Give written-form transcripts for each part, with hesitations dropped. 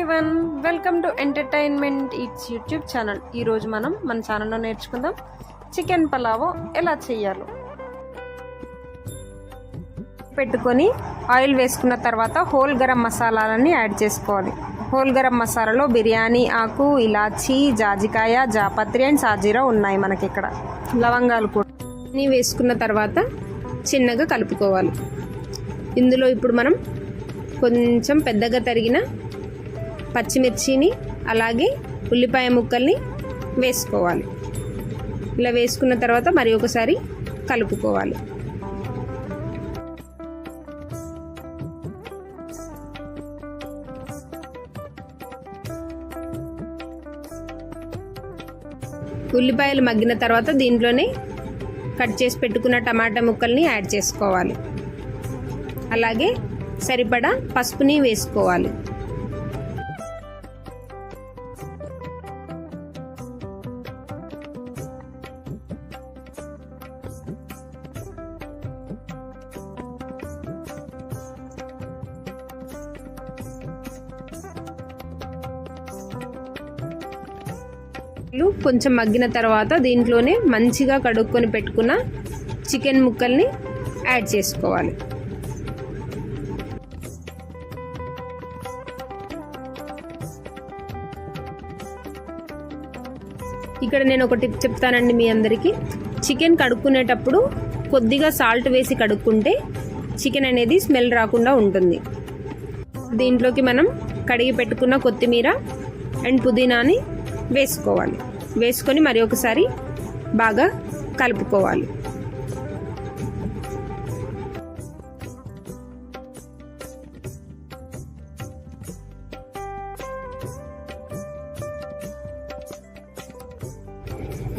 Everyone, welcome to entertainment it's YouTube channel. ఈరోజు మనం మన ఛానల్లో నేర్చుకుందాం చికెన్ పలావో ఎలా చేయాలో. పెట్టుకొని ఆయిల్ వేసుకున్న తర్వాత హోల్ గరం మసాలాలని యాడ్ చేసుకోవాలి. హోల్ గరం మసాలాలో బిర్యానీ ఆకు, ఇలాచీ, జాజికాయ, జాపత్రి అండ్ సాజీరా ఉన్నాయి మనకి ఇక్కడ. లవంగాలు కూడా అన్నీ వేసుకున్న తర్వాత చిన్నగా కలుపుకోవాలి. ఇందులో ఇప్పుడు మనం కొంచెం పెద్దగా తరిగిన పచ్చిమిర్చిని అలాగే ఉల్లిపాయ ముక్కల్ని వేసుకోవాలి. ఇలా వేసుకున్న తర్వాత మరి ఒకసారి కలుపుకోవాలి. ఉల్లిపాయలు మగ్గిన తర్వాత దీంట్లోనే కట్ చేసి పెట్టుకున్న టమాటా ముక్కల్ని యాడ్ చేసుకోవాలి. అలాగే సరిపడా పసుపుని వేసుకోవాలి. కొంచెం మగ్గిన తర్వాత దీంట్లోనే మంచిగా కడుక్కొని పెట్టుకున్న చికెన్ ముక్కల్ని యాడ్ చేసుకోవాలి. ఇక్కడ నేను ఒక టిప్ చెప్తానండి మీ అందరికీ. చికెన్ కడుక్కునేటప్పుడు కొద్దిగా సాల్ట్ వేసి కడుక్కుంటే చికెన్ అనేది స్మెల్ రాకుండా ఉంటుంది. దీంట్లోకి మనం కడిగి పెట్టుకున్న కొత్తిమీర అండ్ పుదీనాని వేసుకోవాలి. వేసుకొని మరి ఒకసారి బాగా కలుపుకోవాలి.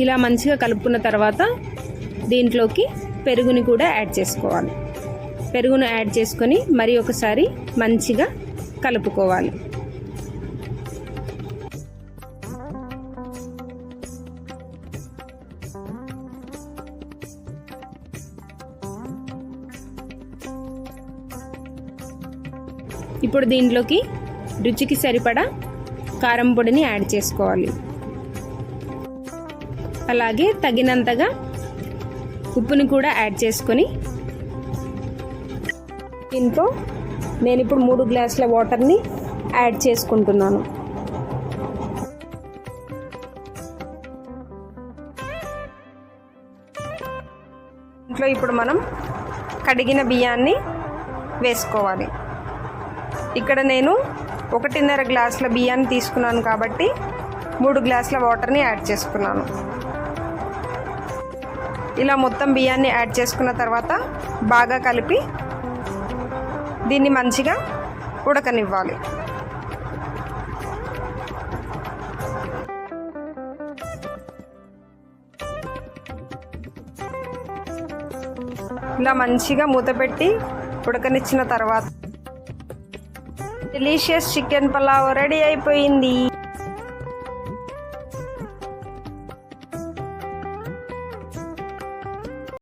ఇలా మంచిగా కలుపుకున్న తర్వాత దీంట్లోకి పెరుగుని కూడా యాడ్ చేసుకోవాలి. పెరుగును యాడ్ చేసుకొని మరి ఒకసారి మంచిగా కలుపుకోవాలి. ఇప్పుడు దీంట్లోకి రుచికి సరిపడా కారం పొడిని యాడ్ చేసుకోవాలి. అలాగే తగినంతగా ఉప్పుని కూడా యాడ్ చేసుకొని దీంట్లో నేను ఇప్పుడు 3 గ్లాసుల వాటర్ని యాడ్ చేసుకుంటున్నాను. ఇంట్లో ఇప్పుడు మనం కడిగిన బియ్యాన్ని వేసుకోవాలి. ఇక్కడ నేను 1.5 గ్లాసుల బియ్యాన్ని తీసుకున్నాను కాబట్టి 3 గ్లాసుల వాటర్ని యాడ్ చేసుకున్నాను. ఇలా మొత్తం బియ్యాన్ని యాడ్ చేసుకున్న తర్వాత బాగా కలిపి దీన్ని మంచిగా ఉడకనివ్వాలి. ఇలా మంచిగా మూత పెట్టి ఉడకనిచ్చిన తర్వాత డెలీషియస్ చికెన్ పలావ్ రెడీ అయిపోయింది.